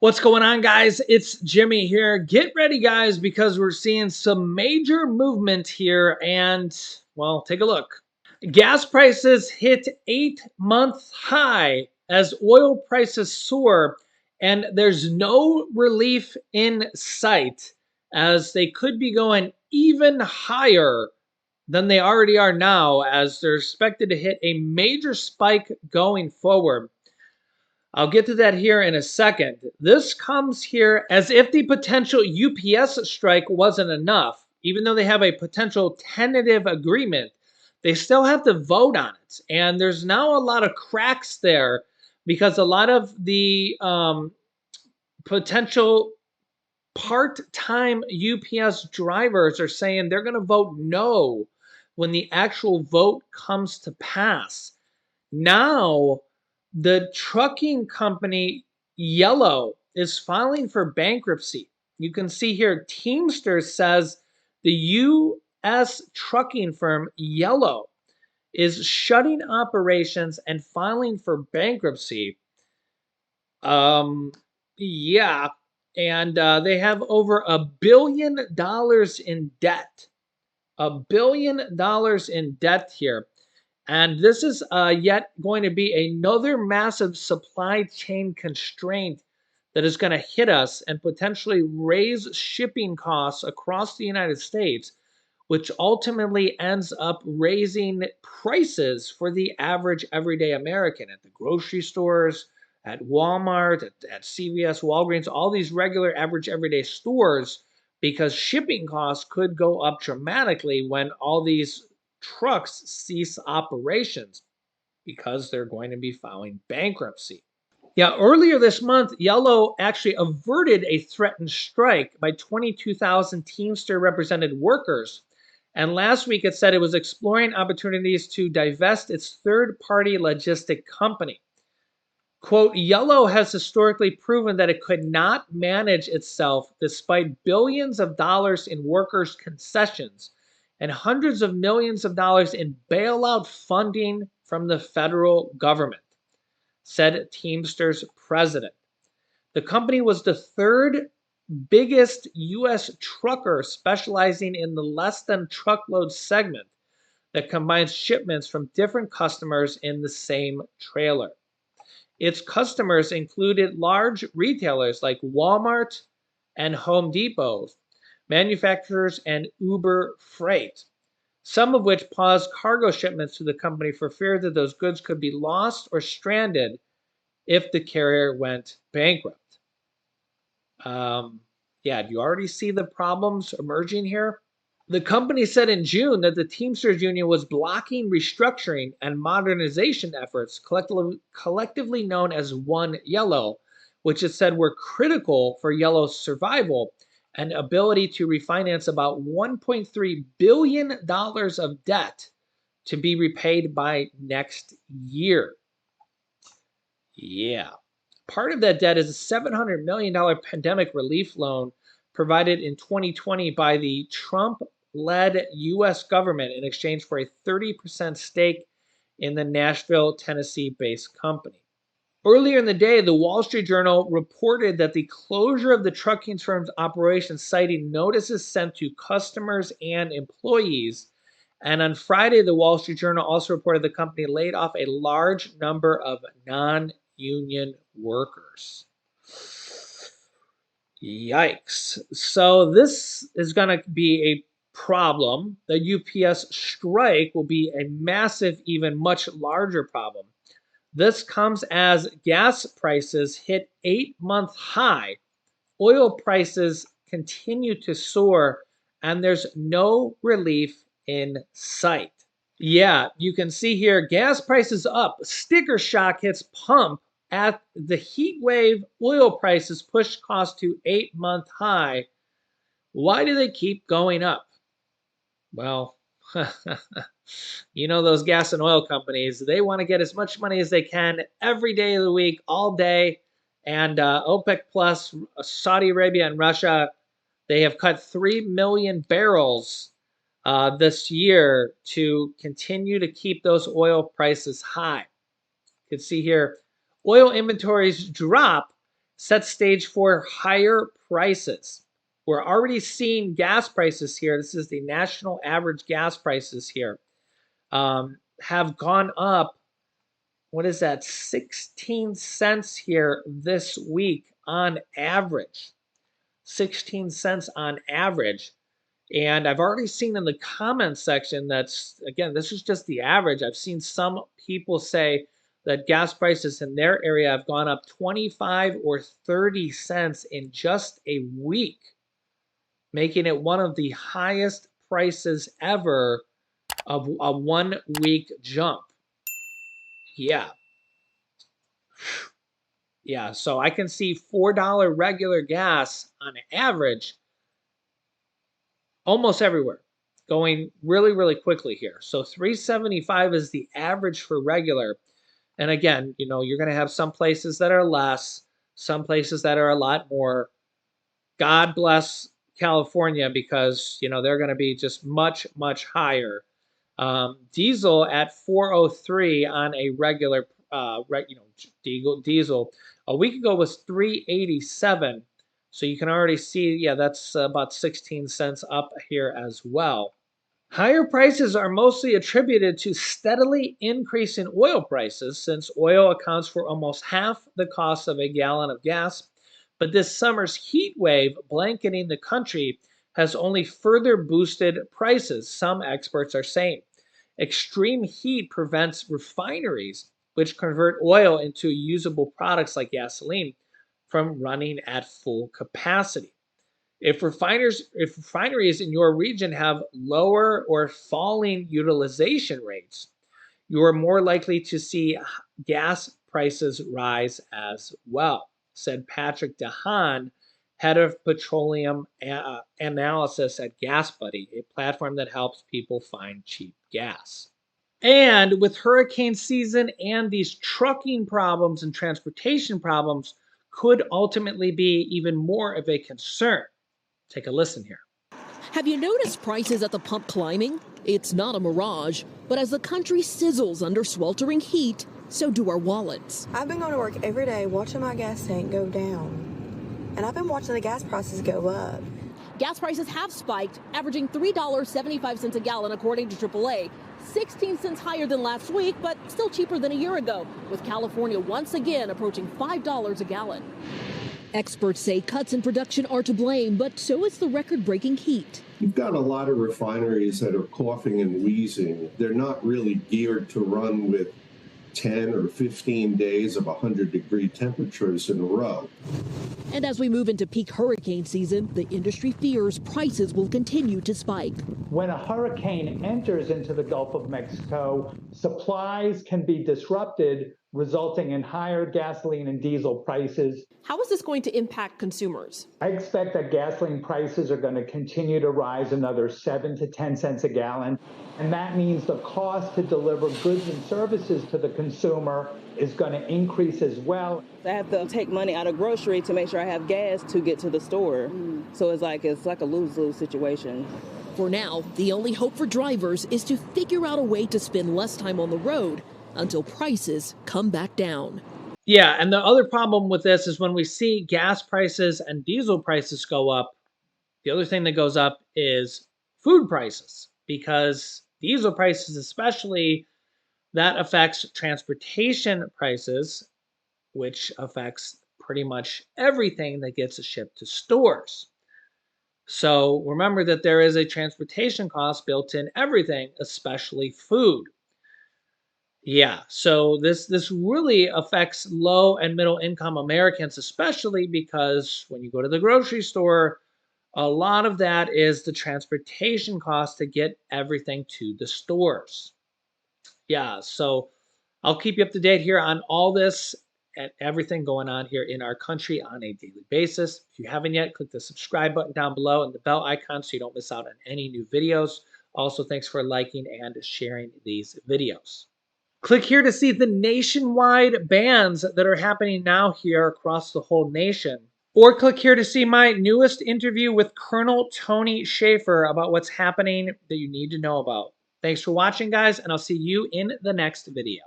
What's going on, guys? It's Jimmy here. Get ready, guys, because we're seeing some major movement here. And, well, take a look. Gas prices hit 8-month high as oil prices soar, and there's no relief in sight as they could be going even higher than they already are now, as they're expected to hit a major spike going forward. I'll get to that here in a second. This comes here as if the potential UPS strike wasn't enough. Even though they have a potential tentative agreement, they still have to vote on it. And there's now a lot of cracks there because a lot of the potential part-time UPS drivers are saying they're going to vote no when the actual vote comes to pass. Now, the trucking company Yellow is filing for bankruptcy. You can see here Teamsters says the U.S. trucking firm Yellow is shutting operations and filing for bankruptcy. Um, yeah, and they have over $1 billion in debt. $1 billion in debt here. And this is yet going to be another massive supply chain constraint that is going to hit us and potentially raise shipping costs across the United States, which ultimately ends up raising prices for the average everyday American at the grocery stores, at Walmart, at CVS, Walgreens, all these regular average everyday stores, because shipping costs could go up dramatically when all these trucks cease operations because they're going to be filing bankruptcy. Yeah, earlier this month, Yellow actually averted a threatened strike by 22,000 Teamster represented workers. And last week it said it was exploring opportunities to divest its third party logistic company. Quote, Yellow has historically proven that it could not manage itself despite billions of dollars in workers' concessions and hundreds of millions of dollars in bailout funding from the federal government, said Teamsters president. The company was the third biggest U.S. trucker specializing in the less than truckload segment that combines shipments from different customers in the same trailer. Its customers included large retailers like Walmart and Home Depot, manufacturers, and Uber Freight, some of which paused cargo shipments to the company for fear that those goods could be lost or stranded if the carrier went bankrupt. Yeah, do you already see the problems emerging here? The company said in June that the Teamsters Union was blocking restructuring and modernization efforts, collectively known as One Yellow, which it said were critical for Yellow's survival and ability to refinance about $1.3 billion of debt to be repaid by next year. Yeah. Part of that debt is a $700 million pandemic relief loan provided in 2020 by the Trump-led U.S. government in exchange for a 30% stake in the Nashville, Tennessee-based company. Earlier in the day, the Wall Street Journal reported that the closure of the trucking firm's operations, citing notices sent to customers and employees. And on Friday, the Wall Street Journal also reported the company laid off a large number of non-union workers. Yikes. So this is going to be a problem. The UPS strike will be a massive, even much larger problem. This comes as gas prices hit 8-month high. Oil prices continue to soar, and there's no relief in sight. Yeah, you can see here gas prices up. Sticker shock hits pump at the heat wave. Oil prices push costs to 8-month high. Why do they keep going up? Well, you know those gas and oil companies, they want to get as much money as they can every day of the week, all day. And OPEC Plus, Saudi Arabia, and Russia, they have cut 3 million barrels this year to continue to keep those oil prices high. You can see here, oil inventories drop sets stage for higher prices. We're already seeing gas prices here. This is the national average gas prices here, have gone up. What is that? 16 cents here this week on average. 16 cents on average. And I've already seen in the comments section that's, again, this is just the average. I've seen some people say that gas prices in their area have gone up 25 or 30 cents in just a week, making it one of the highest prices ever of a 1 week jump. Yeah. Yeah, so I can see $4 regular gas on average almost everywhere, going really, really quickly here. So 375 is the average for regular. And again, you know, you're going to have some places that are less, some places that are a lot more. God bless California because, you know, they're going to be just much, much higher. Diesel at 403 on a regular, diesel. A week ago was 387. So you can already see, yeah, that's about 16 cents up here as well. Higher prices are mostly attributed to steadily increasing oil prices since oil accounts for almost half the cost of a gallon of gas. But this summer's heat wave blanketing the country has only further boosted prices, some experts are saying. Extreme heat prevents refineries, which convert oil into usable products like gasoline, from running at full capacity. If refineries in your region have lower or falling utilization rates, you are more likely to see gas prices rise as well, said Patrick DeHaan, head of petroleum analysis at GasBuddy, a platform that helps people find cheap gas. And with hurricane season and these trucking problems and transportation problems could ultimately be even more of a concern. Take a listen here. Have you noticed prices at the pump climbing? It's not a mirage, but as the country sizzles under sweltering heat, so do our wallets. I've been going to work every day watching my gas tank go down, and I've been watching the gas prices go up. Gas prices have spiked, averaging $3.75 a gallon according to AAA, 16 cents higher than last week, but still cheaper than a year ago, with California once again approaching $5 a gallon. Experts say cuts in production are to blame, but so is the record-breaking heat. You've got a lot of refineries that are coughing and wheezing. They're not really geared to run with 10 or 15 days of 100-degree temperatures in a row. And as we move into peak hurricane season, the industry fears prices will continue to spike. When a hurricane enters into the Gulf of Mexico, supplies can be disrupted, resulting in higher gasoline and diesel prices. How is this going to impact consumers? I expect that gasoline prices are going to continue to rise another 7 to 10 cents a gallon. And that means the cost to deliver goods and services to the consumer is going to increase as well. I have to take money out of grocery to make sure I have gas to get to the store. So it's like a lose-lose situation. For now, the only hope for drivers is to figure out a way to spend less time on the road until prices come back down. Yeah, and the other problem with this is when we see gas prices and diesel prices go up, the other thing that goes up is food prices, because diesel prices especially, that affects transportation prices, which affects pretty much everything that gets shipped to stores. So remember that there is a transportation cost built in everything, especially food. Yeah, so this really affects low and middle income Americans, especially because when you go to the grocery store, a lot of that is the transportation cost to get everything to the stores. Yeah, so I'll keep you up to date here on all this and everything going on here in our country on a daily basis. If you haven't yet, click the subscribe button down below and the bell icon so you don't miss out on any new videos. Also, thanks for liking and sharing these videos. Click here to see the nationwide bans that are happening now here across the whole nation. Or click here to see my newest interview with Colonel Tony Shaffer about what's happening that you need to know about. Thanks for watching, guys, and I'll see you in the next video.